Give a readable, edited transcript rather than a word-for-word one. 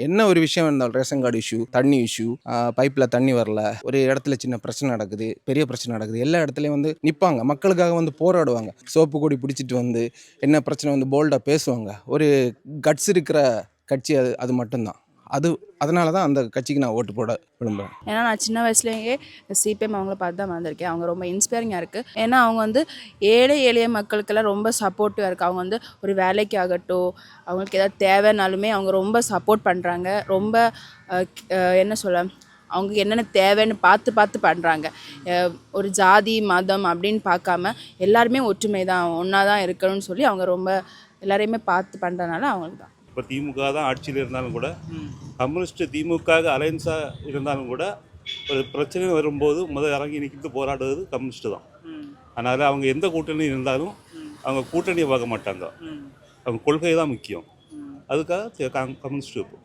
என்ன ஒரு விஷயம் இருந்தாலும் ரேஷன் கார்டு இஷ்யூ, தண்ணி இஷ்யூ, பைப்பில் தண்ணி வரல, ஒரு இடத்துல சின்ன பிரச்சனை நடக்குது, பெரிய பிரச்சனை நடக்குது, எல்லா இடத்துலையும் வந்து நிற்பாங்க, மக்களுக்காக வந்து போராடுவாங்க. சோப்பு கொடி பிடிச்சிட்டு வந்து என்ன பிரச்சனை வந்து போல்டாக பேசுவாங்க. ஒரு கட்ஸ் இருக்கிற கட்சி அது அது மட்டும்தான். அதனால தான் அந்த கட்சிக்கு நான் ஓட்டு போட விரும்புகிறேன். ஏன்னா நான் சின்ன வயசுலேயே சிபிஎம் அவங்கள பார்த்து தான் வந்திருக்கேன். அவங்க ரொம்ப இன்ஸ்பைரிங்காக இருக்குது. ஏன்னா அவங்க வந்து ஏழை எளிய மக்களுக்கெல்லாம் ரொம்ப சப்போர்ட்டிவாக இருக்குது. அவங்க வந்து ஒரு வேலைக்கு ஆகட்டும், அவங்களுக்கு ஏதாவது தேவைனாலுமே அவங்க ரொம்ப சப்போர்ட் பண்ணுறாங்க. ரொம்ப என்ன சொல்ல, அவங்களுக்கு என்னென்ன தேவைன்னு பார்த்து பார்த்து பண்ணுறாங்க. ஒரு ஜாதி மதம் அப்படின்னு பார்க்காம எல்லாருமே ஒற்றுமை தான், ஒன்றா தான் இருக்கணும்னு சொல்லி அவங்க ரொம்ப எல்லாரையுமே பார்த்து பண்ணுறதுனால அவங்களுக்கு தான். இப்போ திமுக தான் ஆட்சியில் இருந்தாலும் கூட, கம்யூனிஸ்ட் திமுக அலையன்ஸாக இருந்தாலும் கூட, ஒரு பிரச்சனை வரும்போது இறங்கி நிற்கிறது போராடுவது கம்யூனிஸ்ட் தான். அதனால் அவங்க எந்த கூட்டணி இருந்தாலும் அவங்க கூட்டணியை பார்க்க மாட்டாங்க, அவங்க கொள்கை தான் முக்கியம். அதுக்காக கம்யூனிஸ்ட் இருக்கும்.